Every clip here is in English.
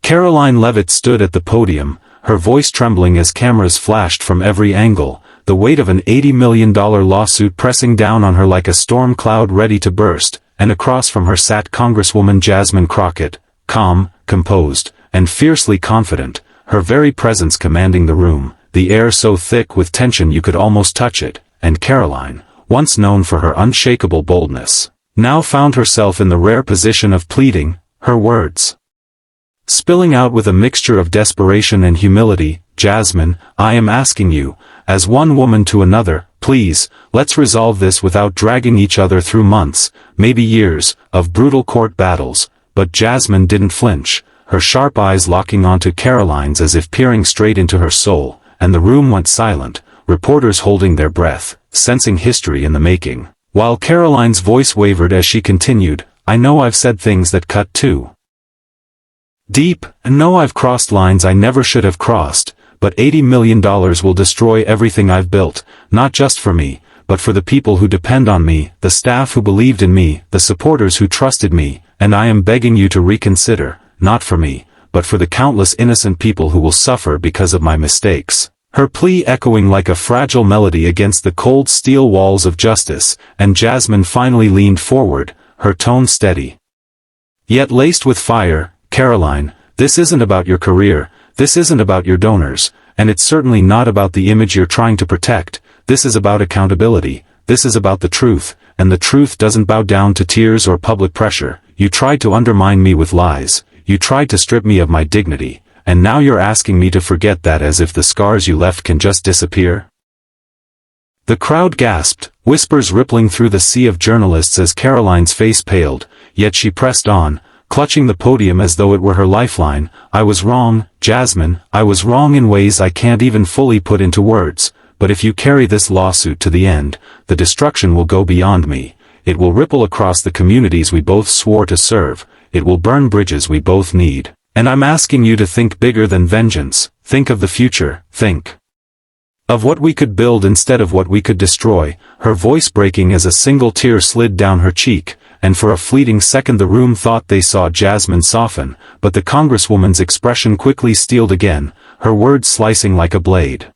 Karoline Leavitt stood at the podium, her voice trembling as cameras flashed from every angle, the weight of an $80 million lawsuit pressing down on her like a storm cloud ready to burst, and across from her sat Congresswoman Jasmine Crockett, calm, composed, and fiercely confident, her very presence commanding the room, the air so thick with tension you could almost touch it, and Karoline, once known for her unshakable boldness, now found herself in the rare position of pleading, her words spilling out with a mixture of desperation and humility. Jasmine, I am asking you, as one woman to another, please, let's resolve this without dragging each other through months, maybe years, of brutal court battles. But Jasmine didn't flinch, her sharp eyes locking onto Karoline's as if peering straight into her soul, and the room went silent, reporters holding their breath, sensing history in the making, while Karoline's voice wavered as she continued, I know I've said things that cut too deep, and know I've crossed lines I never should have crossed, but $80 million will destroy everything I've built, not just for me, but for the people who depend on me, the staff who believed in me, the supporters who trusted me, and I am begging you to reconsider, not for me, but for the countless innocent people who will suffer because of my mistakes. Her plea echoing like a fragile melody against the cold steel walls of justice, and Jasmine finally leaned forward, her tone steady, yet laced with fire. Karoline, this isn't about your career, this isn't about your donors, and it's certainly not about the image you're trying to protect. This is about accountability, this is about the truth, and the truth doesn't bow down to tears or public pressure. You tried to undermine me with lies, you tried to strip me of my dignity, and now you're asking me to forget that as if the scars you left can just disappear? The crowd gasped, whispers rippling through the sea of journalists as Karoline's face paled, yet she pressed on, clutching the podium as though it were her lifeline. I was wrong, Jasmine, I was wrong in ways I can't even fully put into words, but if you carry this lawsuit to the end, the destruction will go beyond me. It will ripple across the communities we both swore to serve, it will burn bridges we both need, and I'm asking you to think bigger than vengeance, think of the future, think of what we could build instead of what we could destroy, her voice breaking as a single tear slid down her cheek. And for a fleeting second the room thought they saw Jasmine soften, but the Congresswoman's expression quickly steeled again, her words slicing like a blade.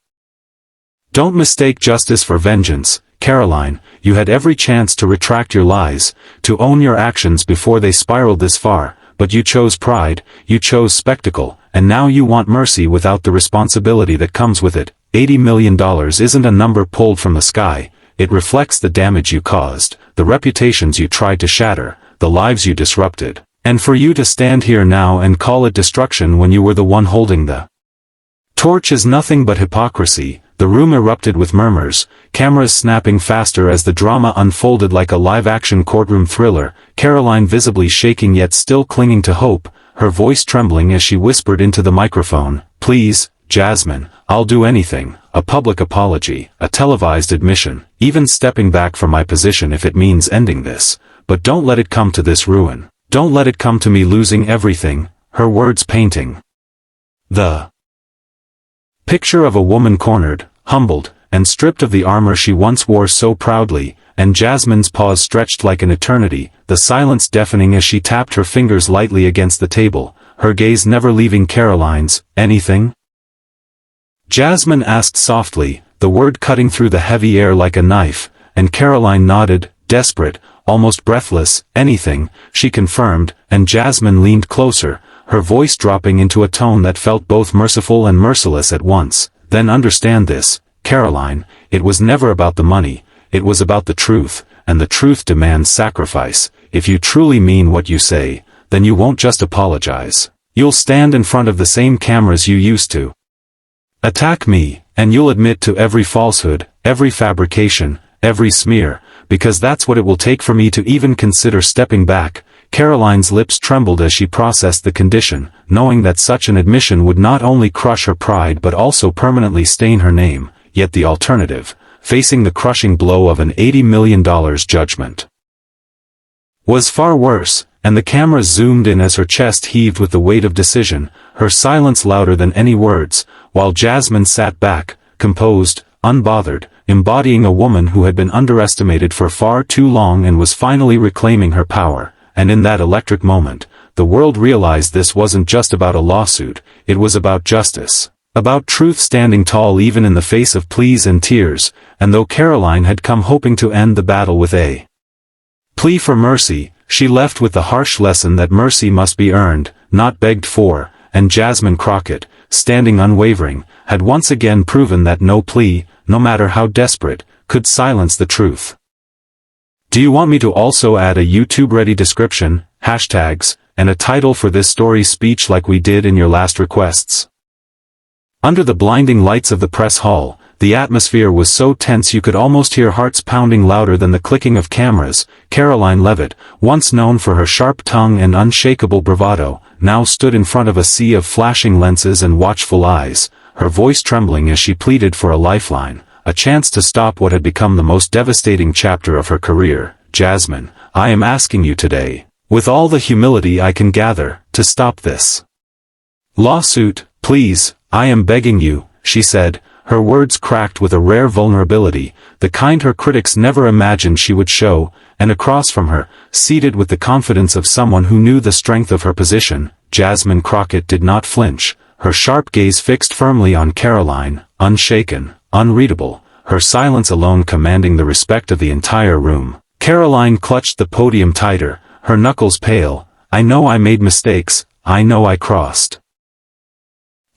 Don't mistake justice for vengeance, Karoline, you had every chance to retract your lies, to own your actions before they spiraled this far, but you chose pride, you chose spectacle, and now you want mercy without the responsibility that comes with it. $80 million isn't a number pulled from the sky. It reflects the damage you caused, the reputations you tried to shatter, the lives you disrupted. And for you to stand here now and call it destruction when you were the one holding the torch is nothing but hypocrisy. The room erupted with murmurs, cameras snapping faster as the drama unfolded like a live-action courtroom thriller, Karoline visibly shaking yet still clinging to hope, her voice trembling as she whispered into the microphone, please, Jasmine, I'll do anything, a public apology, a televised admission, even stepping back from my position if it means ending this, but don't let it come to this ruin, don't let it come to me losing everything, her words painting the picture of a woman cornered, humbled, and stripped of the armor she once wore so proudly, and Jasmine's pause stretched like an eternity, the silence deafening as she tapped her fingers lightly against the table, her gaze never leaving Karoline's. Anything? Jasmine asked softly, the word cutting through the heavy air like a knife, and Karoline nodded, desperate, almost breathless. Anything, she confirmed, and Jasmine leaned closer, her voice dropping into a tone that felt both merciful and merciless at once. Then understand this, Karoline, it was never about the money, it was about the truth, and the truth demands sacrifice. If you truly mean what you say, then you won't just apologize. You'll stand in front of the same cameras you used to attack me, and you'll admit to every falsehood, every fabrication, every smear, because that's what it will take for me to even consider stepping back. Karoline's lips trembled as she processed the condition, knowing that such an admission would not only crush her pride but also permanently stain her name, yet the alternative, facing the crushing blow of an $80 million judgment, was far worse, and the camera zoomed in as her chest heaved with the weight of decision, her silence louder than any words, while Jasmine sat back, composed, unbothered, embodying a woman who had been underestimated for far too long and was finally reclaiming her power. And in that electric moment, the world realized this wasn't just about a lawsuit, it was about justice. About truth standing tall even in the face of pleas and tears, and though Karoline had come hoping to end the battle with a plea for mercy, she left with the harsh lesson that mercy must be earned, not begged for, and Jasmine Crockett, standing unwavering, had once again proven that no plea, no matter how desperate, could silence the truth. Do you want me to also add a YouTube-ready description, hashtags, and a title for this story's speech like we did in your last requests? Under the blinding lights of the press hall, the atmosphere was so tense you could almost hear hearts pounding louder than the clicking of cameras. Karoline Leavitt, once known for her sharp tongue and unshakable bravado, now stood in front of a sea of flashing lenses and watchful eyes, her voice trembling as she pleaded for a lifeline, a chance to stop what had become the most devastating chapter of her career. Jasmine, I am asking you today, with all the humility I can gather, to stop this lawsuit, please. I am begging you, she said, her words cracked with a rare vulnerability, the kind her critics never imagined she would show, and across from her, seated with the confidence of someone who knew the strength of her position, Jasmine Crockett did not flinch, her sharp gaze fixed firmly on Karoline, unshaken, unreadable, her silence alone commanding the respect of the entire room. Karoline clutched the podium tighter, her knuckles pale. I know I made mistakes, I know I crossed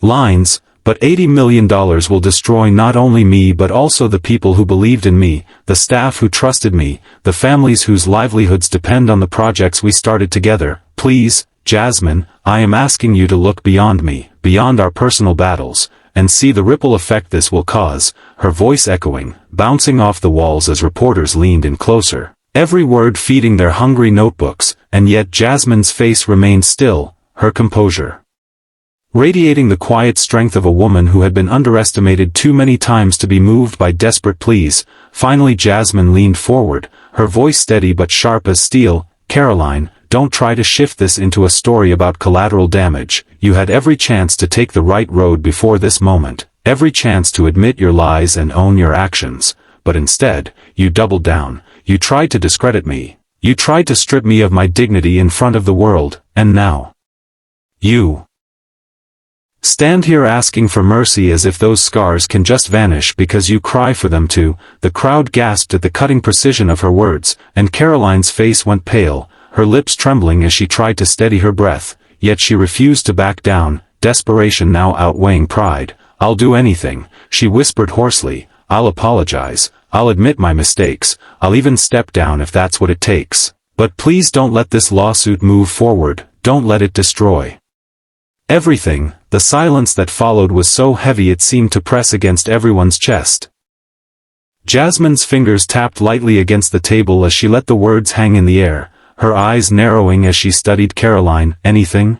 lines, but $80 million will destroy not only me but also the people who believed in me, the staff who trusted me, the families whose livelihoods depend on the projects we started together. Please, Jasmine, I am asking you to look beyond me, beyond our personal battles, and see the ripple effect this will cause, her voice echoing, bouncing off the walls as reporters leaned in closer, every word feeding their hungry notebooks, and yet Jasmine's face remained still, her composure radiating the quiet strength of a woman who had been underestimated too many times to be moved by desperate pleas. Finally Jasmine leaned forward, her voice steady but sharp as steel. Karoline, don't try to shift this into a story about collateral damage. You had every chance to take the right road before this moment, every chance to admit your lies and own your actions, but instead, you doubled down, you tried to discredit me, you tried to strip me of my dignity in front of the world, and now you stand here asking for mercy as if those scars can just vanish because you cry for them to. The crowd gasped at the cutting precision of her words, and Karoline's face went pale, her lips trembling as she tried to steady her breath, yet she refused to back down, desperation now outweighing pride. I'll do anything, she whispered hoarsely, I'll apologize, I'll admit my mistakes, I'll even step down if that's what it takes. But please don't let this lawsuit move forward, don't let it destroy everything. The silence that followed was so heavy it seemed to press against everyone's chest. Jasmine's fingers tapped lightly against the table as she let the words hang in the air, her eyes narrowing as she studied Karoline. Anything?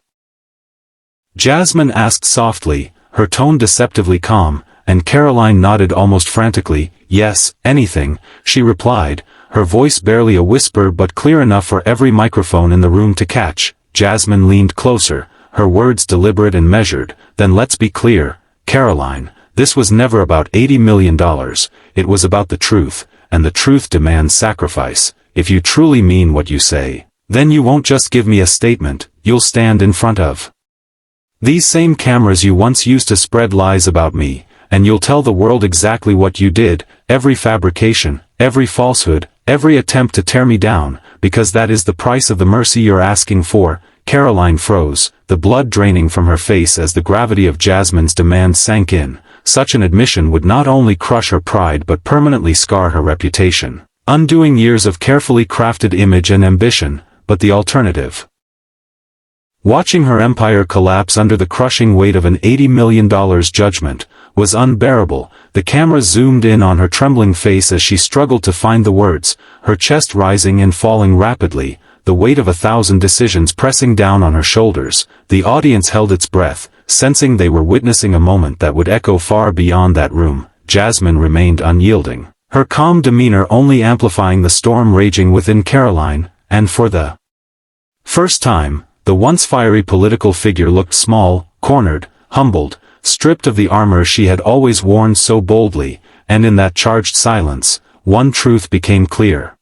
Jasmine asked softly, her tone deceptively calm, and Karoline nodded almost frantically. Yes, anything, she replied, her voice barely a whisper but clear enough for every microphone in the room to catch. Jasmine leaned closer, her words deliberate and measured. Then let's be clear, Karoline, this was never about $80 million, it was about the truth, and the truth demands sacrifice. If you truly mean what you say, then you won't just give me a statement, you'll stand in front of these same cameras you once used to spread lies about me, and you'll tell the world exactly what you did, every fabrication, every falsehood, every attempt to tear me down, because that is the price of the mercy you're asking for. Karoline froze, the blood draining from her face as the gravity of Jasmine's demand sank in. Such an admission would not only crush her pride but permanently scar her reputation, undoing years of carefully crafted image and ambition. But the alternative? Watching her empire collapse under the crushing weight of an $80 million judgment was unbearable. The camera zoomed in on her trembling face as she struggled to find the words, her chest rising and falling rapidly, the weight of 1,000 decisions pressing down on her shoulders. The audience held its breath, sensing they were witnessing a moment that would echo far beyond that room. Jasmine remained unyielding, her calm demeanor only amplifying the storm raging within Karoline, and for the first time, the once fiery political figure looked small, cornered, humbled, stripped of the armor she had always worn so boldly, and in that charged silence, one truth became clear.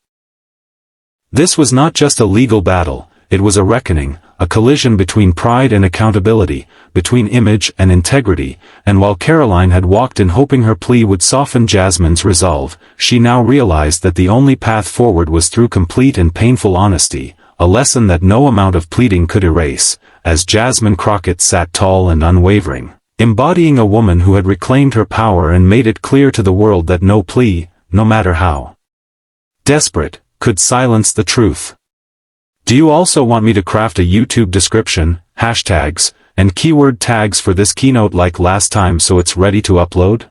This was not just a legal battle, it was a reckoning, a collision between pride and accountability, between image and integrity, and while Karoline had walked in hoping her plea would soften Jasmine's resolve, she now realized that the only path forward was through complete and painful honesty, a lesson that no amount of pleading could erase, as Jasmine Crockett sat tall and unwavering, embodying a woman who had reclaimed her power and made it clear to the world that no plea, no matter how desperate, could silence the truth. Do you also want me to craft a YouTube description, hashtags, and keyword tags for this keynote like last time so it's ready to upload?